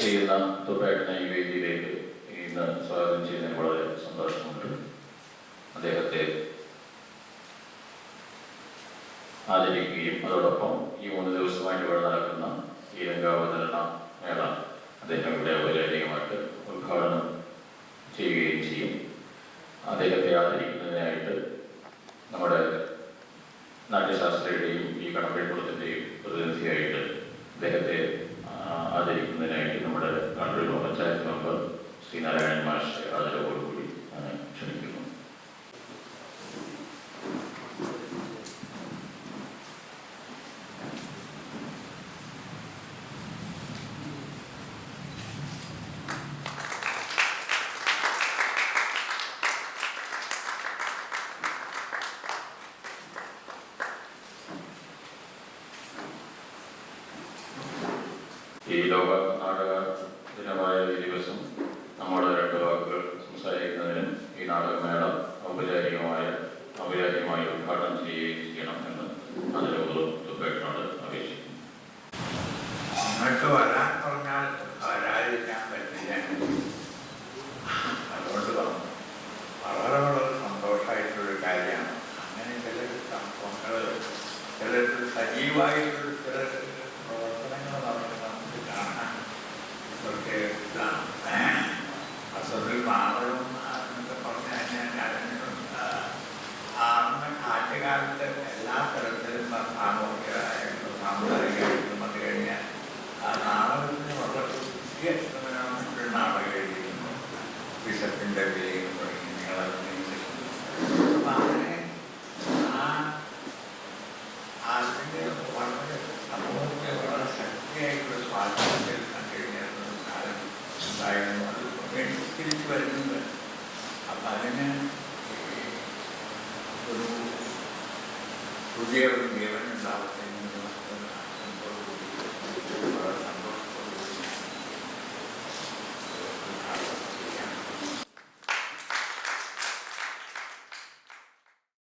ചെയ്യുന്ന തൊട്ടേട്ടനെ ഈ വേദിയിലേക്ക് ഇന്ന് സ്വാഗതം ചെയ്യുന്നതിന് വളരെ സന്തോഷമുണ്ട്. അദ്ദേഹത്തെ ആദരിക്കുകയും അതോടൊപ്പം ഈ 3 ദിവസമായിട്ട് ഇവിടെ നടക്കുന്ന ഈ രംഗാവതരണ മേള അദ്ദേഹം ഇവിടെ ഔപചാരികമായിട്ട് ഉദ്ഘാടനം ചെയ്യുകയും ചെയ്യും. അദ്ദേഹത്തെ ആദരിക്കുന്നതിനായിട്ട് നമ്മുടെ നാട്യശാസ്ത്രയുടെയും ഈ കടമ്പഴിക്കുളത്തിൻ്റെയും പ്രതിനിധിയായിട്ട് അദ്ദേഹത്തെ ആദരിക്കുന്നതിനായിട്ട് നമ്മുടെ കണ്ണൂർ പഞ്ചായത്ത് മെമ്പർ ശ്രീനാരായണൻ മാഷ് ആദരവോടുകൂടി ക്ഷണിക്കുന്നു. ഈ ലോക നാടക ദിനമായ ഈ ദിവസം നമ്മുടെ 2 വാക്കുകൾ സംസാരിക്കുന്നതിനും ഈ നാടകമേള ഔപചാരികമായി ഉദ്ഘാടനം ചെയ്യണം എന്ന് അതിലൂടെ തുപ്പേട്ടനോട് അപേക്ഷിക്കുന്നു. അങ്ങോട്ട് വരാൻ പറഞ്ഞാൽ വരാതിരിക്കാൻ പറ്റില്ല. അതുകൊണ്ട് വളരെ വളരെ സന്തോഷമായിട്ടുള്ളൊരു കാര്യമാണ്. അങ്ങനെ ചില സംഭവങ്ങൾ ചിലർക്ക് സജീവമായിട്ടുള്ള ചില പ്രവർത്തനങ്ങൾ നമുക്ക് കാണാൻ ഇതൊക്കെ അസറിൽ നാടകം എന്നൊക്കെ പറഞ്ഞു കഴിഞ്ഞാൽ അന്ന് ആദ്യകാലത്ത് എല്ലാ തരത്തിലും സാമൂഹികമായിട്ടും സാമുദായികമായിട്ടും വന്നു കഴിഞ്ഞാൽ ആ നാടകത്തിന് വളരെ പുതിയ നാടകം എഴുതിയിരുന്നു. ബിഷപ്പിൻ്റെ പേര് തുടങ്ങി അപ്പം അങ്ങനെ അതിൻ്റെ വളരെ സമൂഹത്തെ വളരെ ശക്തിയായിട്ടുള്ള സ്വാധീനം ചെലുത്താൻ കഴിഞ്ഞിരുന്ന കാലം ഉണ്ടായിരുന്നു. അത് തിരിച്ചു വരുന്നുണ്ട്. അപ്പം അതിന് ഒരു പുതിയ ഒരു ജീവൻ ഉണ്ടാവും.